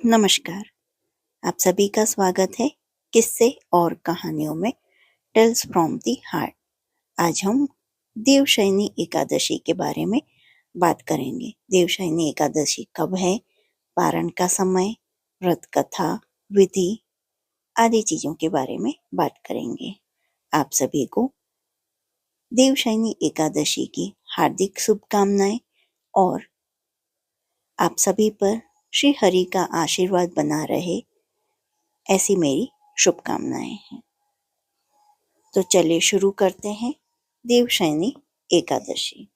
नमस्कार। आप सभी का स्वागत है किस्से और कहानियों में टेल्स फ्रॉम दी हार्ट। आज हम देवशयनी एकादशी के बारे में बात करेंगे। देवशयनी एकादशी कब है, पारण का समय, व्रत कथा, विधि आदि चीजों के बारे में बात करेंगे। आप सभी को देवशयनी एकादशी की हार्दिक शुभकामनाएं और आप सभी पर श्री हरि का आशीर्वाद बना रहे, ऐसी मेरी शुभकामनाएं हैं। तो चलिए शुरू करते हैं देवशयनी एकादशी।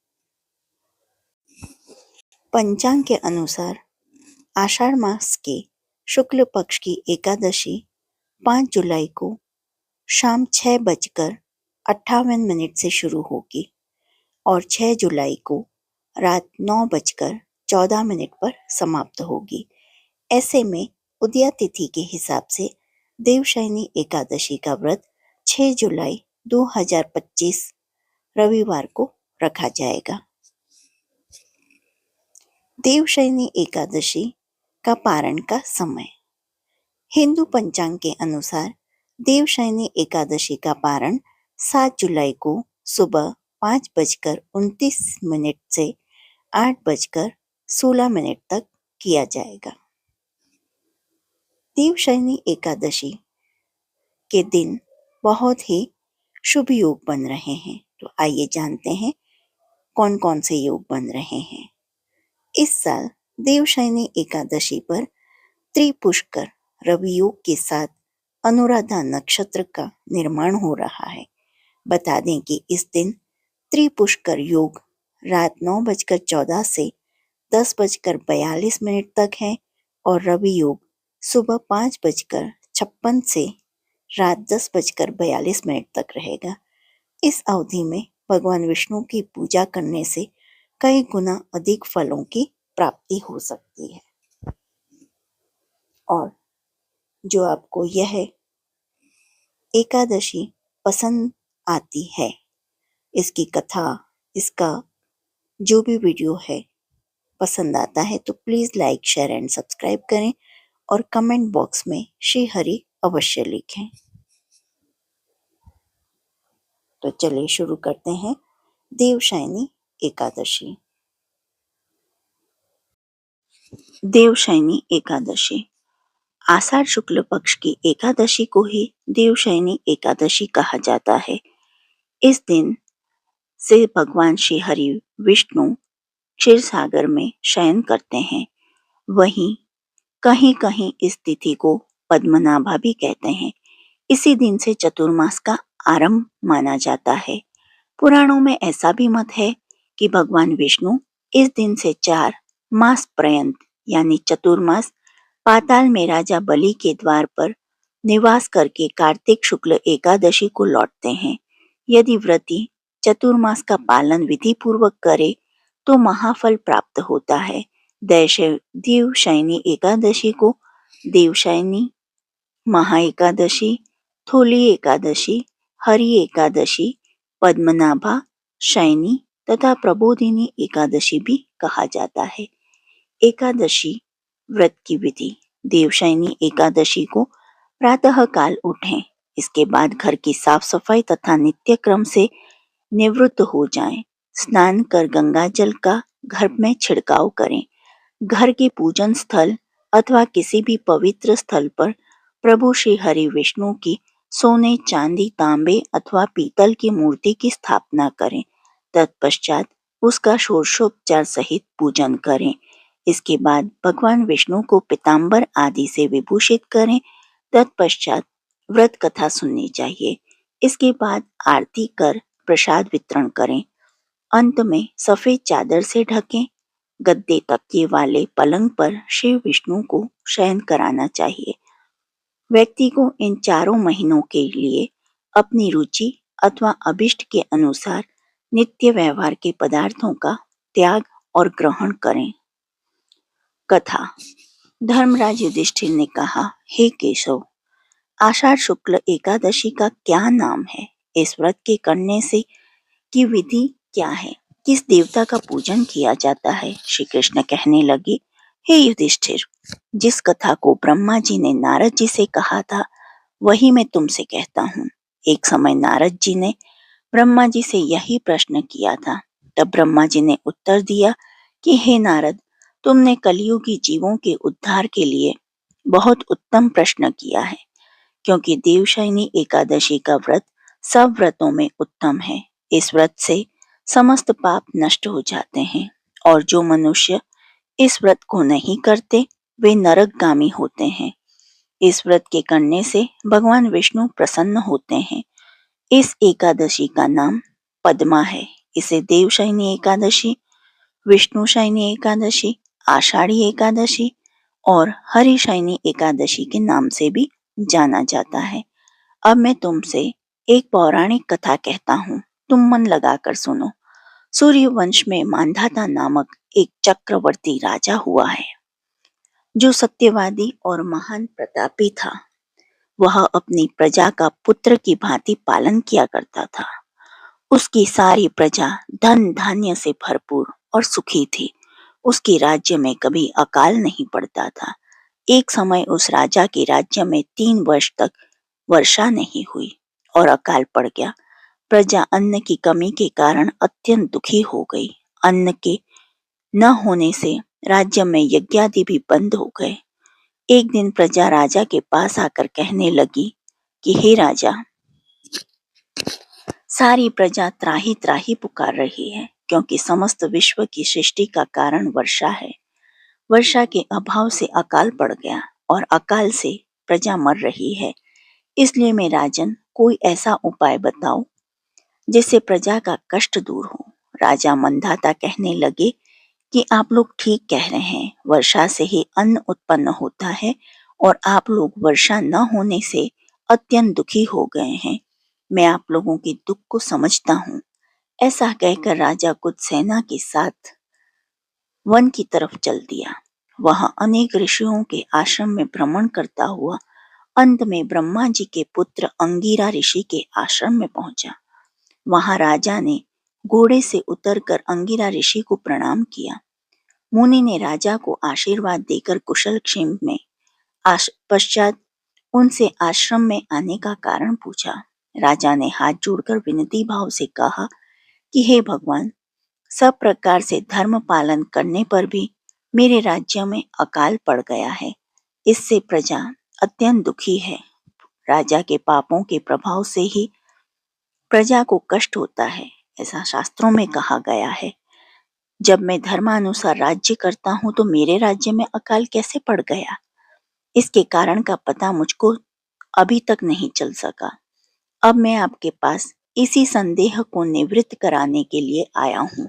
पंचांग के अनुसार आषाढ़ मास के शुक्ल पक्ष की एकादशी 5 जुलाई को शाम 6:58 से शुरू होगी और 6 जुलाई को रात 9:14 पर समाप्त होगी। ऐसे में उदया तिथि के हिसाब से देवशयनी एकादशी का व्रत 6 जुलाई 2025 रविवार को रखा जाएगा। देवशयनी एकादशी का पारण का समय। हिंदू पंचांग के अनुसार देवशयनी एकादशी का पारण 7 जुलाई को सुबह 5:29 से 8:16 तक किया जाएगा। देवशयनी एकादशी के दिन बहुत ही शुभ योग बन रहे हैं। तो आइए जानते हैं कौन कौन से योग बन रहे हैं। इस साल देवशयनी एकादशी पर त्रिपुष्कर रवि योग के साथ अनुराधा नक्षत्र का निर्माण हो रहा है। बता दें कि इस दिन त्रिपुष्कर योग रात 9:14 से 10:42 तक है और रवि योग सुबह 5:56 से रात 10:42 तक रहेगा। इस अवधि में भगवान विष्णु की पूजा करने से कई गुना अधिक फलों की प्राप्ति हो सकती है। और जो आपको यह एकादशी पसंद आती है, इसकी कथा, इसका जो भी वीडियो है पसंद आता है, तो please like, share and subscribe करें और कमेंट बॉक्स में श्री हरि अवश्य लिखें। तो चलिए शुरू करते हैं देवशयनी एकादशी। देवशयनी एकादशी आषाढ़ शुक्ल पक्ष की एकादशी को ही देवशयनी एकादशी कहा जाता है। इस दिन से भगवान श्री हरि विष्णु क्षीर सागर में शयन करते हैं। वहीं कहीं कहीं इस तिथि को पद्मनाभा भी कहते हैं। इसी दिन से चतुर्मास का आरंभ माना जाता है। पुराणों में ऐसा भी मत है कि भगवान विष्णु इस दिन से 4 मास पर्यंत यानी चतुर्मास पाताल में राजा बलि के द्वार पर निवास करके कार्तिक शुक्ल एकादशी को लौटते हैं। यदि व्रती चतुर्मास का पालन विधि पूर्वक करे तो महाफल प्राप्त होता है। देवशयनी एकादशी को देवशयनी, महा एकादशी, थोली एकादशी, हरि एकादशी, पद्मनाभा शयनी तथा प्रबोधिनी एकादशी भी कहा जाता है। एकादशी व्रत की विधि। देवशयनी एकादशी को प्रातः काल उठें, इसके बाद घर की साफ सफाई तथा नित्य क्रम से निवृत्त हो जाएं। स्नान कर गंगा जल का घर में छिड़काव करें। घर के पूजन स्थल अथवा किसी भी पवित्र स्थल पर प्रभु श्री हरि विष्णु की सोने, चांदी, तांबे अथवा पीतल की मूर्ति की स्थापना करें। तत्पश्चात उसका षोडशोपचार सहित पूजन करें। इसके बाद भगवान विष्णु को पीतांबर आदि से विभूषित करें। तत्पश्चात व्रत कथा सुननी चाहिए। इसके बाद आरती कर प्रसाद वितरण करें। अंत में सफेद चादर से ढकें। गद्दे तकिए वाले पलंग पर शिव विष्णु को शयन कराना चाहिए। व्यक्ति को इन 4 महीनों के लिए अपनी रुचि अथवा अभिष्ट के अनुसार नित्य व्यवहार के पदार्थों का त्याग और ग्रहण करें। कथा। धर्मराज युधिष्ठिर ने कहा, हे केशव, आषाढ़ शुक्ल एकादशी का क्या नाम है? इस व्रत के करने से की विधि क्या है? किस देवता का पूजन किया जाता है? श्री कृष्ण कहने लगे, हे युधिष्ठिर, जिस कथा को ब्रह्मा जी ने नारद जी से कहा था वही मैं तुमसे कहता हूँ। एक समय नारद जी ने ब्रह्मा जी से यही प्रश्न किया था। तब ब्रह्मा जी ने उत्तर दिया कि हे नारद, तुमने कलियुगी जीवों के उद्धार के लिए बहुत उत्तम प्रश्न किया है, क्योंकि देवशयनी एकादशी का व्रत सब व्रतों में उत्तम है। इस व्रत से समस्त पाप नष्ट हो जाते हैं और जो मनुष्य इस व्रत को नहीं करते वे नरकगामी होते हैं। इस व्रत के करने से भगवान विष्णु प्रसन्न होते हैं। इस एकादशी का नाम पद्मा है। इसे देवशयनी एकादशी, विष्णुशयनी एकादशी, आषाढ़ी एकादशी और हरिशयनी एकादशी के नाम से भी जाना जाता है। अब मैं तुमसे एक पौराणिक कथा कहता हूँ, तुम मन लगाकर सुनो। सूर्यवंश में मांधाता नामक एक चक्रवर्ती राजा हुआ है, जो सत्यवादी और महान प्रतापी था। वह अपनी प्रजा का पुत्र की भांति पालन किया करता था। उसकी सारी प्रजा धन धान्य से भरपूर और सुखी थी। उसके राज्य में कभी अकाल नहीं पड़ता था। एक समय उस राजा के राज्य में 3 वर्ष तक वर्षा नहीं हुई और अकाल पड़ गया। प्रजा अन्न की कमी के कारण अत्यंत दुखी हो गई। अन्न के न होने से राज्य में यज्ञादि भी बंद हो गए। एक दिन प्रजा राजा के पास आकर कहने लगी कि हे राजा, सारी प्रजा त्राही त्राही पुकार रही है, क्योंकि समस्त विश्व की सृष्टि का कारण वर्षा है। वर्षा के अभाव से अकाल पड़ गया और अकाल से प्रजा मर रही है। इसलिए मैं राजन, कोई ऐसा उपाय बताओ जिससे प्रजा का कष्ट दूर हो। राजा मंधाता कहने लगे कि आप लोग ठीक कह रहे हैं, वर्षा से ही अन्न उत्पन्न होता है और आप लोग वर्षा न होने से अत्यंत दुखी हो गए हैं। मैं आप लोगों के दुख को समझता हूँ। ऐसा कहकर राजा कुछ सेना के साथ वन की तरफ चल दिया। वह अनेक ऋषियों के आश्रम में भ्रमण करता हुआ अंत में ब्रह्मा जी के पुत्र अंगिरा ऋषि के आश्रम में पहुंचा। वहां राजा ने घोड़े से उतरकर अंगिरा ऋषि को प्रणाम किया। मुनि ने राजा को आशीर्वाद देकर कुशल क्षेम में पश्चात उनसे आश्रम में आने का कारण पूछा। राजा ने हाथ जोड़कर विनती भाव से कहा कि हे भगवान, सब प्रकार से धर्म पालन करने पर भी मेरे राज्य में अकाल पड़ गया है। इससे प्रजा अत्यंत दुखी है। राजा के पापों के प्रभाव से ही प्रजा को कष्ट होता है, ऐसा शास्त्रों में कहा गया है। जब मैं धर्मानुसार राज्य करता हूँ तो मेरे राज्य में अकाल कैसे पड़ गया? इसके कारण का पता मुझको अभी तक नहीं चल सका। अब मैं आपके पास इसी संदेह को निवृत्त कराने के लिए आया हूँ।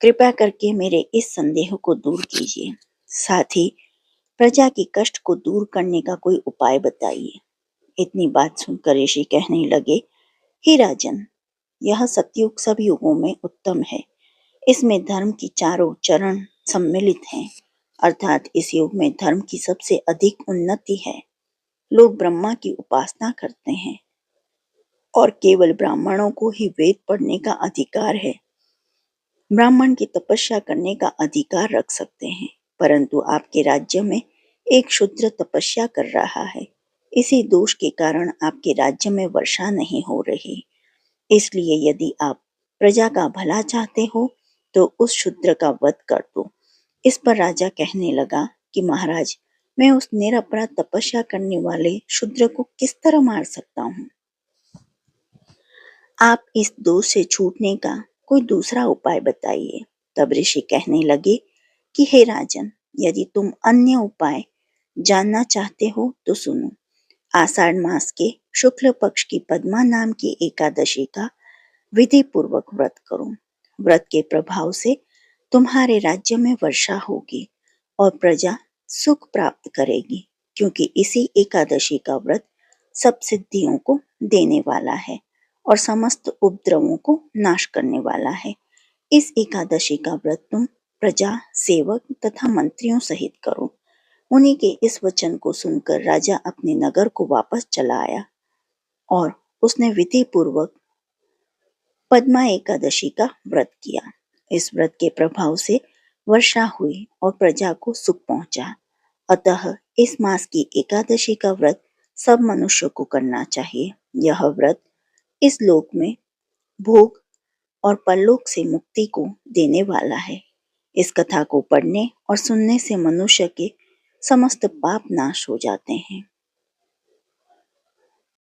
कृपया करके मेरे इस संदेह को दूर कीजिए। साथ ही प्रजा के कष्ट को दूर करने का कोई उपाय बताइए। इतनी बात सुनकर ऋषि कहने लगे, हे राजन, यह सतयुग सब युगों में उत्तम है। इसमें धर्म की चारों चरण सम्मिलित हैं, अर्थात इस युग में धर्म की सबसे अधिक उन्नति है। लोग ब्रह्मा की उपासना करते हैं और केवल ब्राह्मणों को ही वेद पढ़ने का अधिकार है। ब्राह्मण की तपस्या करने का अधिकार रख सकते हैं, परंतु आपके राज्य में एक शूद्र तपस्या कर रहा है। इसी दोष के कारण आपके राज्य में वर्षा नहीं हो रही। इसलिए यदि आप प्रजा का भला चाहते हो तो उस शूद्र का वध कर दो। इस पर राजा कहने लगा कि महाराज, मैं उस निरपराध तपस्या करने वाले शूद्र को किस तरह मार सकता हूँ? आप इस दोष से छूटने का कोई दूसरा उपाय बताइए। तब ऋषि कहने लगे कि हे राजन, यदि तुम अन्य उपाय जानना चाहते हो तो सुनो। आषाढ़ मास के शुक्ल पक्ष की पद्मा नाम की एकादशी का विधि पूर्वक व्रत करो। व्रत के प्रभाव से तुम्हारे राज्य में वर्षा होगी और प्रजा सुख प्राप्त करेगी, क्योंकि इसी एकादशी का व्रत सब सिद्धियों को देने वाला है और समस्त उपद्रवों को नाश करने वाला है। इस एकादशी का व्रत तुम प्रजा, सेवक तथा मंत्रियों सहित करो। उन्हीं के इस वचन को सुनकर राजा अपने नगर को वापस चला आया और उसने विधि पूर्वक पद्मा एकादशी का व्रत किया। इस व्रत के प्रभाव से वर्षा हुई और प्रजा को सुख पहुंचा। अतः इस मास की एकादशी का व्रत सब मनुष्यों को करना चाहिए। यह व्रत इस लोक में भोग और परलोक से मुक्ति को देने वाला है। इस कथा को पढ़ने और सुनने से मनुष्य के समस्त पाप नाश हो जाते हैं।